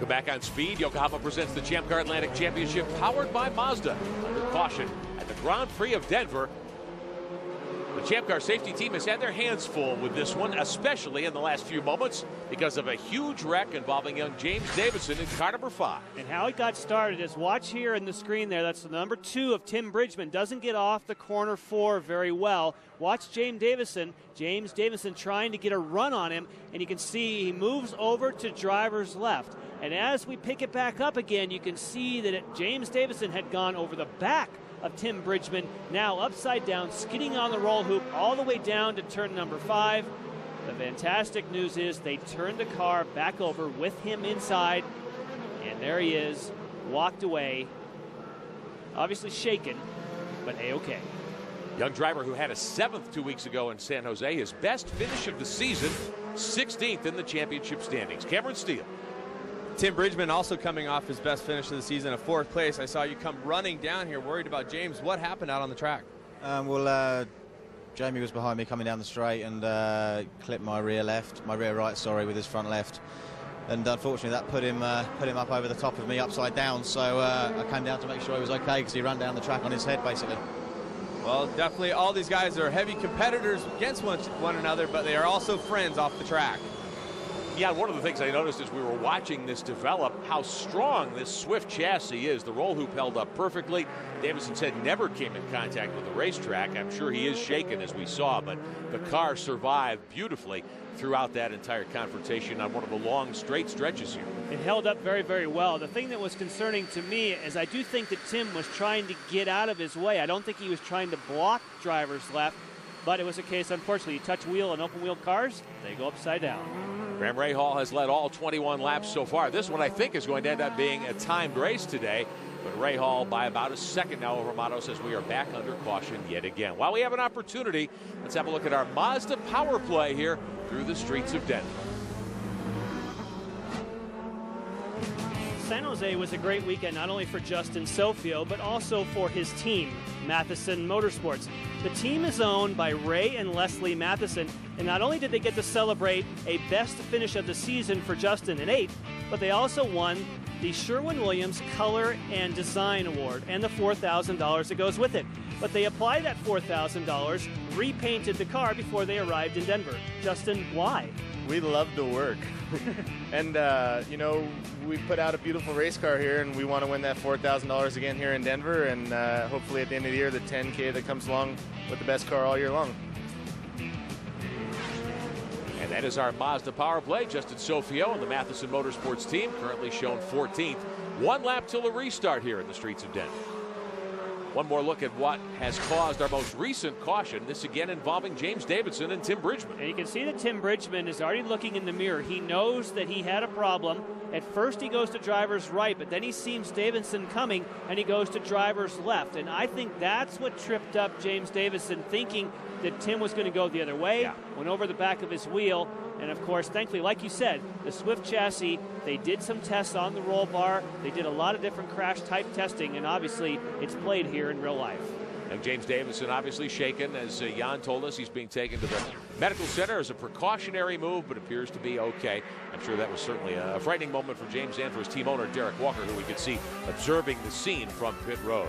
Welcome back on Speed. Yokohama presents the Champ Car Atlantic Championship powered by Mazda. Under caution at the Grand Prix of Denver. The Champ Car safety team has had their hands full with this one, especially in the last few moments because of a huge wreck involving young James Davison in car number 5. And how it got started is, watch here in the screen there, that's the number 2 of Tim Bridgman. Doesn't get off the corner 4 very well. Watch James Davison trying to get a run on him, and you can see he moves over to driver's left. And as we pick it back up again, you can see that James Davison had gone over the back of Tim Bridgman, now upside down, skidding on the roll hoop all the way down to turn number 5. The fantastic news is they turned the car back over with him inside, and there he is, walked away, obviously shaken, but A-OK. Young driver who had a 7th 2 weeks ago in San Jose, his best finish of the season, 16th in the championship standings. Cameron Steele. Tim Bridgman also coming off his best finish of the season, a 4th place. I saw you come running down here worried about James. What happened out on the track? Jamie was behind me coming down the straight and clipped my rear right, with his front left. And unfortunately that put him up over the top of me upside down. So I came down to make sure he was okay because he ran down the track on his head basically. Well, definitely all these guys are heavy competitors against one another, but they are also friends off the track. Yeah, one of the things I noticed as we were watching this develop, how strong this Swift chassis is. The roll hoop held up perfectly. Davison said never came in contact with the racetrack. I'm sure he is shaken as we saw, but the car survived beautifully throughout that entire confrontation on one of the long straight stretches here. It held up very, very well. The thing that was concerning to me is I do think that Tim was trying to get out of his way. I don't think he was trying to block driver's left, but it was a case, unfortunately, you touch wheel and open wheel cars, they go upside down. Graham Rahal has led all 21 laps so far. This one, I think, is going to end up being a timed race today. But Rahal by about a second now over Matos as we are back under caution yet again. While we have an opportunity, let's have a look at our Mazda power play here through the streets of Denver. San Jose was a great weekend, not only for Justin Sofio, but also for his team, Matheson Motorsports. The team is owned by Ray and Leslie Matheson, and not only did they get to celebrate a best finish of the season for Justin in 8th, but they also won the Sherwin-Williams Color and Design Award and the $4,000 that goes with it. But they applied that $4,000, repainted the car before they arrived in Denver. Justin, why? We love to work. And, you know, we put out a beautiful race car here, and we want to win that $4,000 again here in Denver, and hopefully at the end of the year, the $10K that comes along with the best car all year long. And that is our Mazda power play. Justin Sofio and the Matheson Motorsports team currently shown 14th. 1 lap till a restart here in the streets of Denver. One more look at what has caused our most recent caution. This again involving James Davison and Tim Bridgman. And you can see that Tim Bridgman is already looking in the mirror. He knows that he had a problem. At first he goes to driver's right, but then he sees Davison coming and he goes to driver's left. And I think that's what tripped up James Davison, thinking that Tim was going to go the other way, went over the back of his wheel. And of course, thankfully, like you said, the Swift chassis, they did some tests on the roll bar. They did a lot of different crash type testing, and obviously it's played here in real life. And James Davison obviously shaken, as Jan told us. He's being taken to the medical center as a precautionary move, but appears to be okay. I'm sure that was certainly a frightening moment for James and for his team owner, Derek Walker, who we could see observing the scene from pit road.